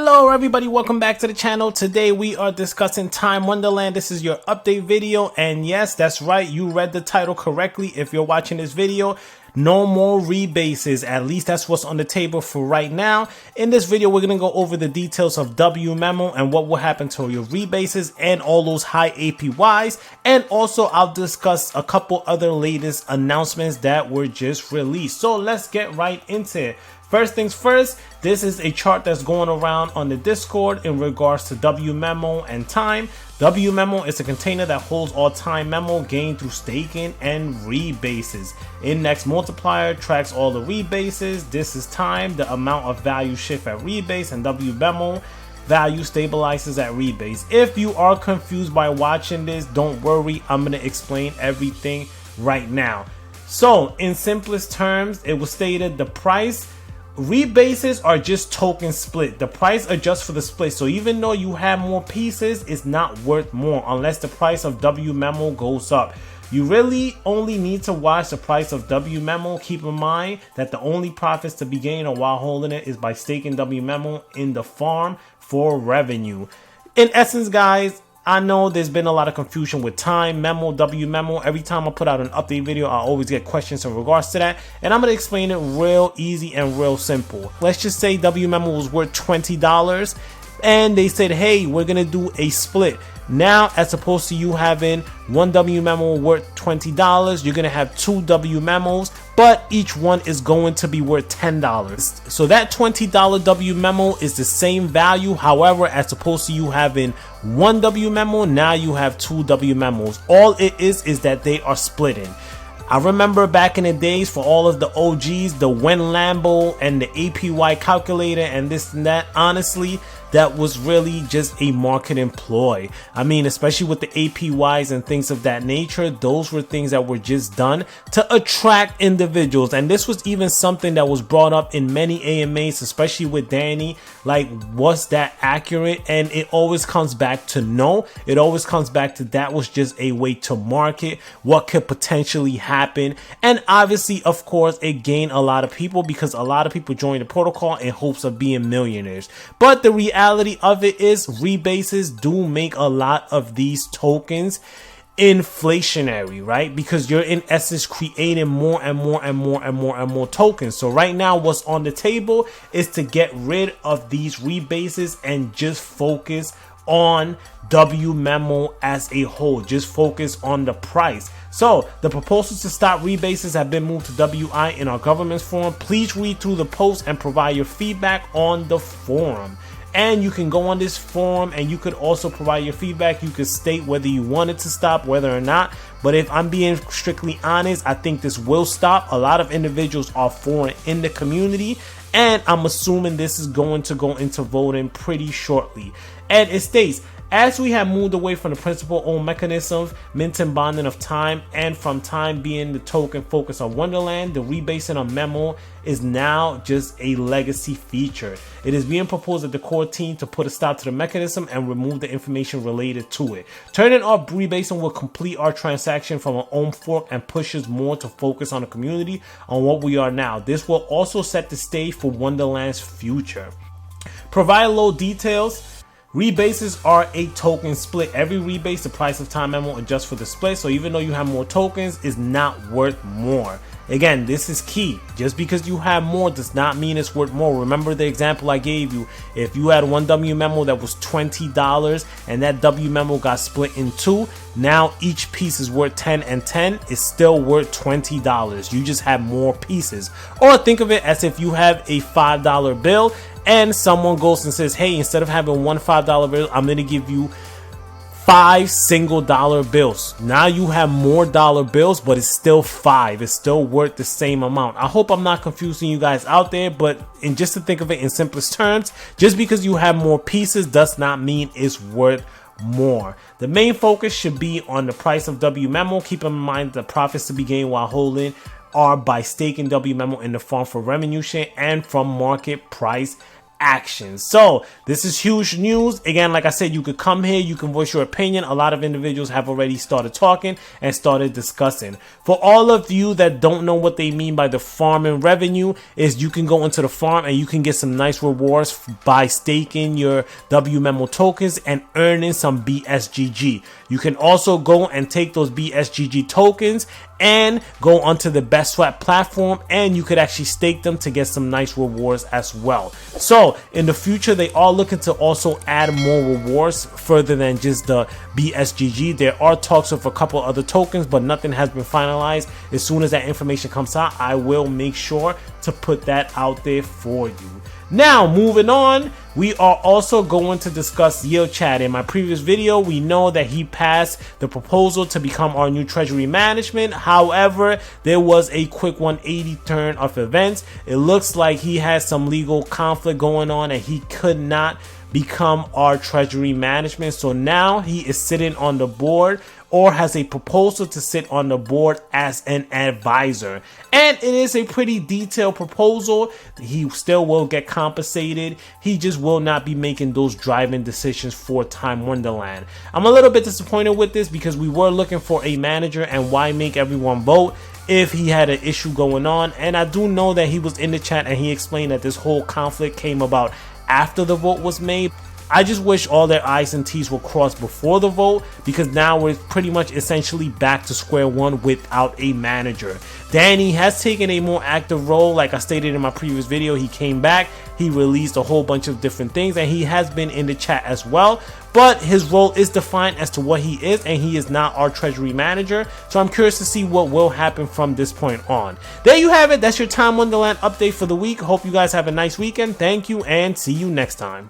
Hello everybody, welcome back to the channel. Today we are discussing Time Wonderland. This is your update video, and yes, that's right, you read the title correctly. If you're watching this video, no more rebases. At least that's what's on the table for right now. In this video, we're going to go over the details of wMemo and what will happen to your rebases and all those high APYs. And also, I'll discuss a couple other latest announcements that were just released. So let's get right into it. First things first, this is a chart that's going around on the Discord in regards to wMemo and time. wMemo is a container that holds all time memo gained through staking and rebases. Index multiplier tracks all the rebases. This is time, the amount of value shift at rebase, and wMemo value stabilizes at rebase. If you are confused by watching this, don't worry, I'm going to explain everything right now. So in simplest terms, it was stated the price rebases are just token split. The price adjusts for the split. So even though you have more pieces, it's not worth more unless the price of wMemo goes up. You really only need to watch the price of wMemo. Keep in mind that the only profits to be gained while holding it is by staking wMemo in the farm for revenue. In essence, guys, I know there's been a lot of confusion with time, memo, wMemo. Every time I put out an update video, I always get questions in regards to that. And I'm going to explain it real easy and real simple. Let's just say wMemo was worth $20 and they said, hey, we're going to do a split. Now, as opposed to you having one wMemo worth $20, you're going to have two wMemos, but each one is going to be worth $10. So that $20 wMemo is the same value. However, as opposed to you having one wMemo, now you have two wMemos. All it is that they are splitting. I remember back in the days for all of the OGs, the Lambo and the APY calculator and this and that, honestly, that was really just a marketing ploy. I mean, especially with the APYs and things of that nature, those were things that were just done to attract individuals. And this was even something that was brought up in many AMAs, especially with Danny, like, was that accurate? And it always comes back to no. It always comes back to that was just a way to market what could potentially happen. And obviously, of course, it gained a lot of people because a lot of people joined the protocol in hopes of being millionaires. But the reality of it is rebases do make a lot of these tokens inflationary, right? Because you're in essence creating more and more and more and more and more tokens. So right now what's on the table is to get rid of these rebases and just focus on wMemo as a whole. Just focus on the price. So the proposals to stop rebases have been moved to WI in our government's forum. Please read through the post and provide your feedback on the forum. And you can go on this forum and you could also provide your feedback. You could state whether you want it to stop, whether or not. But if I'm being strictly honest, I think this will stop. A lot of individuals are for it in the community, and I'm assuming this is going to go into voting pretty shortly. And it states, as we have moved away from the principal-owned mechanism, mint and bonding of time, and from time being the token focus on Wonderland, the rebasing on Memo is now just a legacy feature. It is being proposed at the core team to put a stop to the mechanism and remove the information related to it. Turning off rebasing will complete our transaction from our own fork and pushes more to focus on the community on what we are now. This will also set the stage for Wonderland's future. Provide low details. Rebases are a token split. Every rebase, the price of time memo adjusts for the split. So even though you have more tokens, it's not worth more. Again, this is key. Just because you have more does not mean it's worth more. Remember the example I gave you. If you had one wMemo that was $20 and that wMemo got split in two, now each piece is worth 10 and 10 is still worth $20. You just have more pieces. Or think of it as if you have a $5 bill and someone goes and says, hey, instead of having one $5 bill, I'm going to give you 5 single dollar bills. Now you have more dollar bills, but it's still 5. It's still worth the same amount. I hope I'm not confusing you guys out there, but just to think of it in simplest terms, just because you have more pieces does not mean it's worth more. The main focus should be on the price of wMemo. Keep in mind the profits to be gained while holding are by staking wMemo in the farm for revenue share and from market price actions. So this is huge news. Again, like I said, you could come here, you can voice your opinion. A lot of individuals have already started talking and started discussing. For all of you that don't know what they mean by the farming revenue, is you can go into the farm and you can get some nice rewards by staking your wMemo tokens and earning some BSGG. You can also go and take those BSGG tokens and go onto the best swap platform, and you could actually stake them to get some nice rewards as well. So in the future, they are looking to also add more rewards further than just the BSGG. There are talks of a couple other tokens, but nothing has been finalized. As soon as that information comes out, I will make sure to put that out there for you. Now, moving on, we are also going to discuss yieldchad. In my previous video, we know that he passed the proposal to become our new treasury management. However, there was a quick 180 turn of events. It looks like he has some legal conflict going on and he could not become our treasury management. So now he is sitting on the board, or has a proposal to sit on the board as an advisor. And it is a pretty detailed proposal. He still will get compensated. He just will not be making those driving decisions for Time Wonderland. I'm a little bit disappointed with this because we were looking for a manager, and why make everyone vote if he had an issue going on? And I do know that he was in the chat and he explained that this whole conflict came about after the vote was made. I just wish all their I's and T's were crossed before the vote, because now we're pretty much essentially back to square one without a manager. Danny has taken a more active role. Like I stated in my previous video, he came back, he released a whole bunch of different things, and he has been in the chat as well. But his role is defined as to what he is, and he is not our treasury manager. So I'm curious to see what will happen from this point on. There you have it. That's your Time Wonderland update for the week. Hope you guys have a nice weekend. Thank you, and see you next time.